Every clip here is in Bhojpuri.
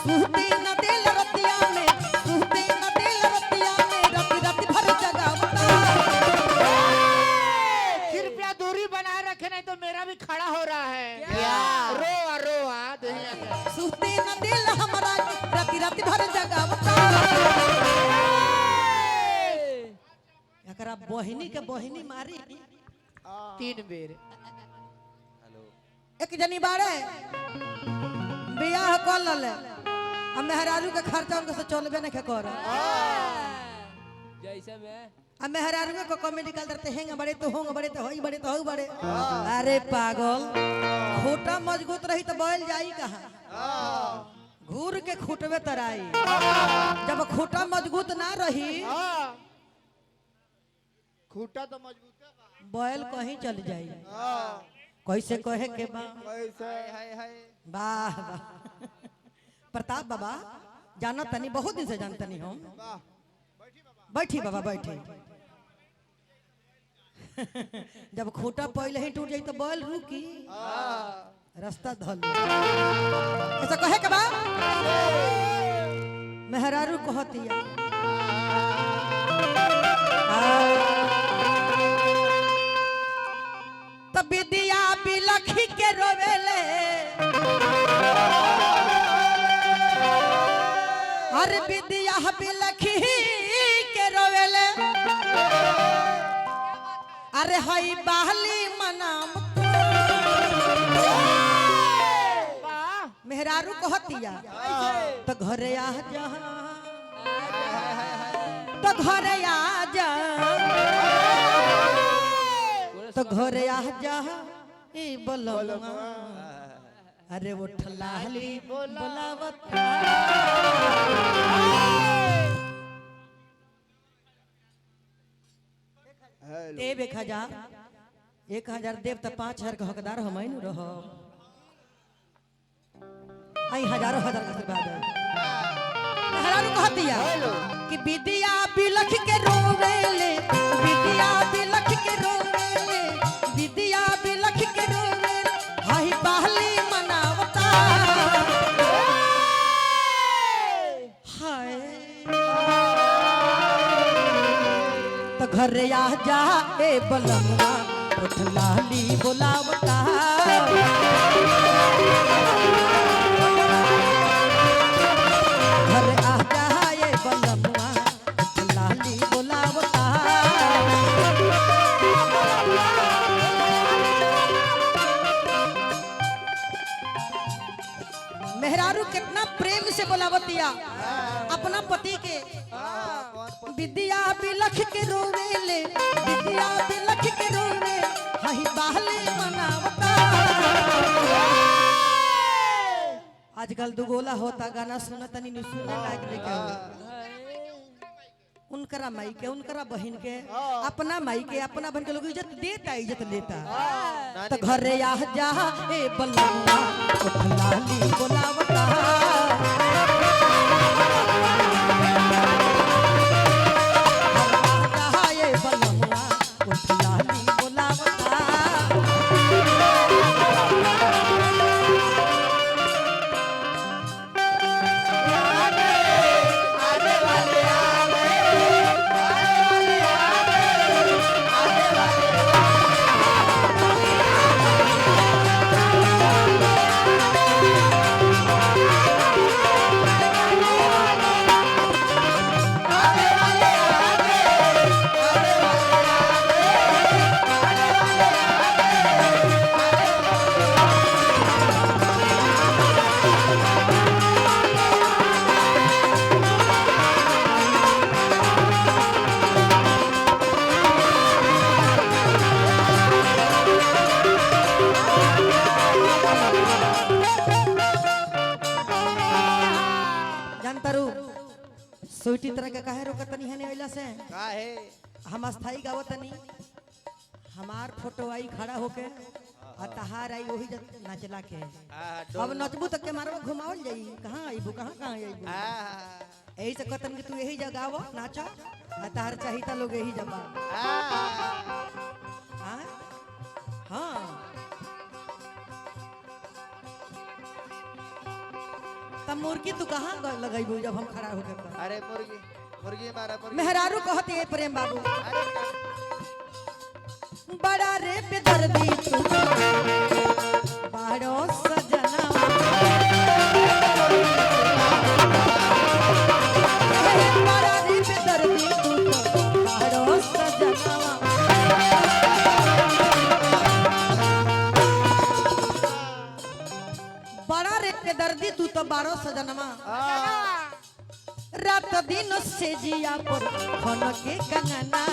सुहती न दिल रतिया में, सुहती न दिल रतिया में, रात रात भर जगावता। कृपया दूरी बनाए रखे, नहीं तो मेरा भी खड़ा हो रहा है। रोआ रोआ सुहती न दिल हमारा, रात रात भर जगावता। एकरा बहिनी के बहिनी मारी 3 बेर। एक जनी बाड़े बियाह कर लले, हम मेहरारू के खर्चा उनके से चलबे नहीं कर। जैसे मैं अब मेहरारू को कॉमेडी निकाल देते हेंग बड़े तो होंग बड़े तो होई बड़े तो हो बड़े। अरे पागल, खूटा मजबूत रही तो बैल जाई कहाँ? घूर के खूटवे तराई। जब खूटा मजबूत ना रही, खूटा तो मजबूत है, बैल कहीं चल जाई। कैसे कहे के बा? वाह वाह प्रताप बाबा, जाना तनी बहुत दिन से जानतनी हम। बैठी बाबा बैठी। जब खूटा पहले ही टूट जाई तो बैल रुकी, रास्ता धल। ऐसा कहे के बा? मेहरारू कहतिया तब विद्या बिलखी के रोवेले, हर विद्या बिलखी के रोवेले। अरे हई बहली मनाम मेहरारू कहतिया तो घरे आ जा, तो घरे आ जा, तो घरे आ जा ई बोलवा। अरे वो ठलाली बोलावत। देव 1000 देव तो 5000 का हकदार हम ही रहो। आई हजारों हजार का आशीर्वाद है। मेहरारू कहतिया कि विद्या बिलख के रोवेले, विद्या बिलख के रोवेले, विद्या बिलख के रोवेले, हाय बहली मनावता। हाय तो घरे आ जा ए बलमुआ, उठ लाली बोलावता। घर आ जा ए बलमुआ, उठ लाली बोलावता। मेहरारू कितना प्रेम से बोलावतिया अपना पति के। विद्या बिलख के रोवेले, विद्या बिलख के रोवे, हही बहली मनावता। आजकल दुगोला होता, गाना सुना तनी नहीं सुने लायक लेके उनकरा माई के, उनकरा बहन के, अपना माई के, अपना बहन के लोग इज्जत देता, इज्जत लेता। तो घरे आ जा ए बलमुआ, उठ लाली बोलावता। सोईटी तरह के काहे रोकत तनी है ने अइला से काहे हम अस्थाई गावत तनी हमार फोटो आई खड़ा होके आ तहार आई वही नाचला के अब नचबू तक के मारवा घुमावल जाई कहां आईबू कहां आईबू यही से कहतन कि तू यही जगाव नाचा आ तहार चाहिता लोग यही जबा हां हां त तब मुर्गी तू कहाँ लगैबू जब हम खड़ा होके पर? अरे मुर्गी मुर्गी मारा मुर्गी। मेहरारू कहती है प्रेम बाबू अरे बड़ा रे बेदर्दी तू बाड़ो सजना बड़ा रे बेदर्दी तू बाड़ो सजना बड़ा रे बेदर्दी तू तो बाड़ो सजनमा रात दिन से जिया पर खन के कंगना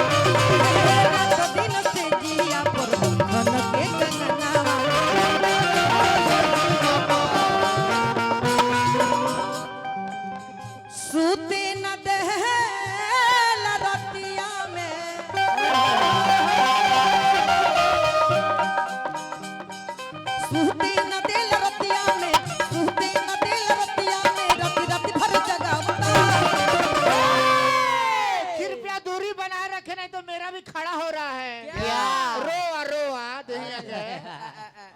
रात दिन से जिया पर खन के कंगना सूते न देहला रतिया में सूते न देल रतिया में सूते न देल रतिया में राती राती भर जगावता कृपया दूरी बनाए रखे नहीं तो मेरा भी खड़ा हो रहा है। क्या? रोआ रोआ दुनिया के।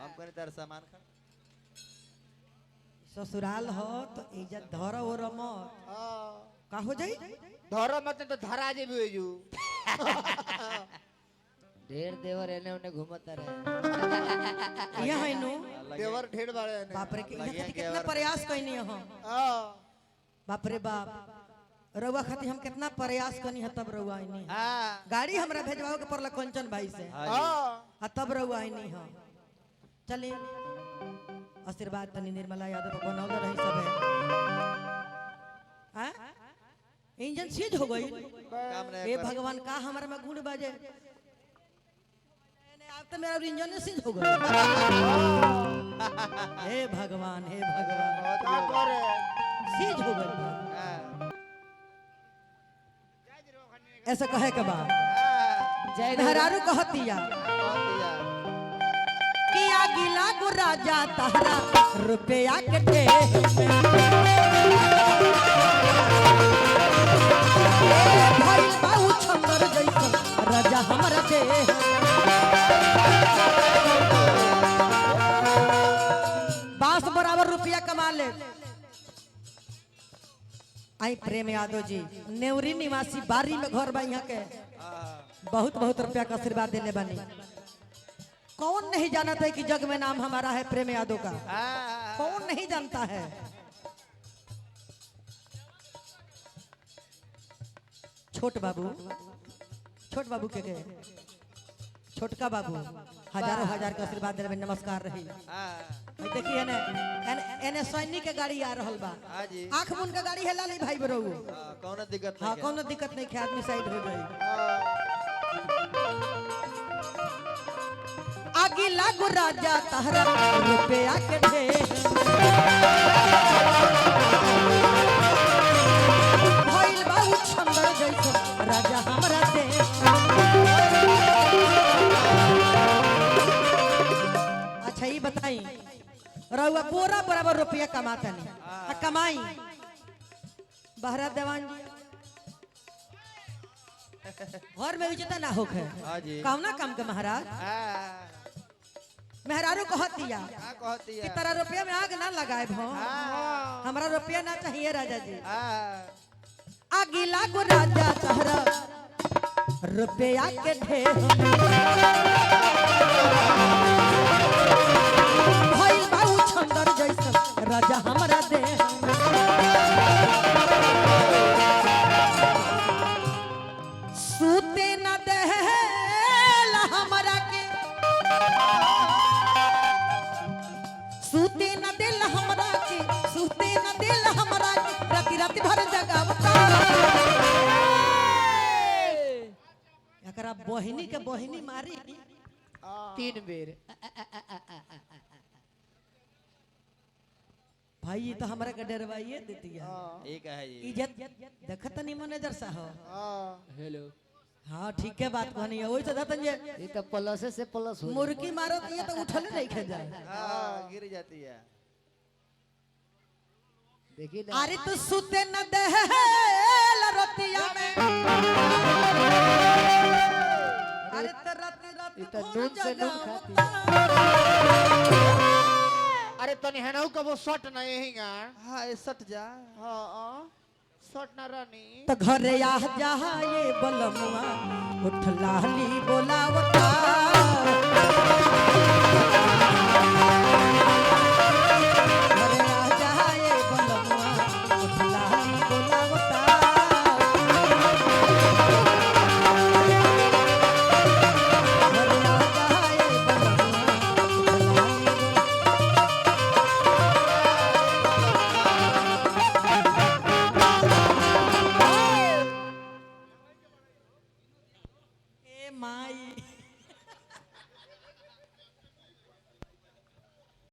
हमको नहीं तेरा सामान खा। ससुराल हो तो इज्जत धर और मत का हो जाई धरो मत तो धरा जे भी होजू। ढेर देवर एने ओने घूमता रहे। ये है नु देवर ढेर बारे ने। बाप रे लगे इहाँ खातिर के कितना और- प्रयास कइनी हो बाप रे बाप रउआ खातिर हम कितना प्रयास कनी है तब रउआ आइनी हाँ गाड़ी हमरा भेजवाओ के पड़ला कंचन भाई से हाँ जी। आ तब रउआ आइनी हो चली आशीर्वाद तनी निर्मला यादव पर बनौले रही सब है इंजन सीज हो गई काम नहीं हे कर। भगवान का हमारे में गुण बाजे अब तो मेरा इंजन सीज हो गई हे भगवान बहुत बढ़िया। सीज हो गई हाँ, ऐसा कहे के बाद हाँ, जय मेहरारू कहतिया बहुत बढ़िया। किया गिला गो राजा तारा रुपया के ढेर में। भइल बाऊ छंगर जैसन राजा हमरा देह बास बराबर रुपया कमा ले आई प्रेम यादव जी नेवरी निवासी बारी में घर बा यहाँ के हाँ, बहुत बहुत रुपया का आशीर्वाद देने बनी कौन नहीं जानता है कि जग में नाम हमारा है प्रेम यादव का हाँ, कौन नहीं जानता है छोट बाबू के गए छोटका बाबू हजारों हजार का आशीर्वाद देने में नमस्कार रही हाँ, देखिए एने सैनिक के गाड़ी आ रहल बा हाँ जी। आंख मुन के गाड़ी है लाली भाई बरो हाँ, कौनो दिक्कत हाँ नहीं कोनो दिक्कत नहीं है आदमी साइड हो गई आगे लागो राजा तहरा रुपया के ढेर भइल बाऊ छंगर जैसन राजा हमरा दे अच्छा ये बताई रउआ पूरा बराबर रुपया कमाता नहीं कमाई बहरा देवान जी घर में इज्जत ना होखे हाँ जी। कौना काम के महाराज हाँ, मेहरारू कहतिया क्या कहती कि है? तेरा रुपया में आग ना लगाए भो हाँ, हमारा रुपया ना चाहिए राजा जी हाँ, आगे लागो राजा तहरा रुपया के ढेर भइल बाऊ छंदर जैसन राजा हमरा दे सूते न देला हमरा के सूते न दिल हमरा के सूते न दिल हमरा के राती राती भर जगावता एकरा बहिनी के बहिनी मारी 3 बेर। भाई ये तो हमरा के डरवाइए देती है ठीक है जी। इज्जत देखत नहीं मैनेजर साहब हेलो हाँ ठीक है बात कहनी है वही तो धतन जे ये तो प्लस से प्लस हो मुर्गी मारो तो ये तो उठले नहीं खे जाए हाँ, गिर जाती है। देखिए ना अरे तू सुते न देहल रतिया में अरे त रात रात इ त भर नून से नून जगावता। अरे तनी हेनहु कबो शॉट ना यही गा हाँ ये सट जा हां शॉट ना रानी त घरे आ जा ये बलमुआ उठ लाली बोल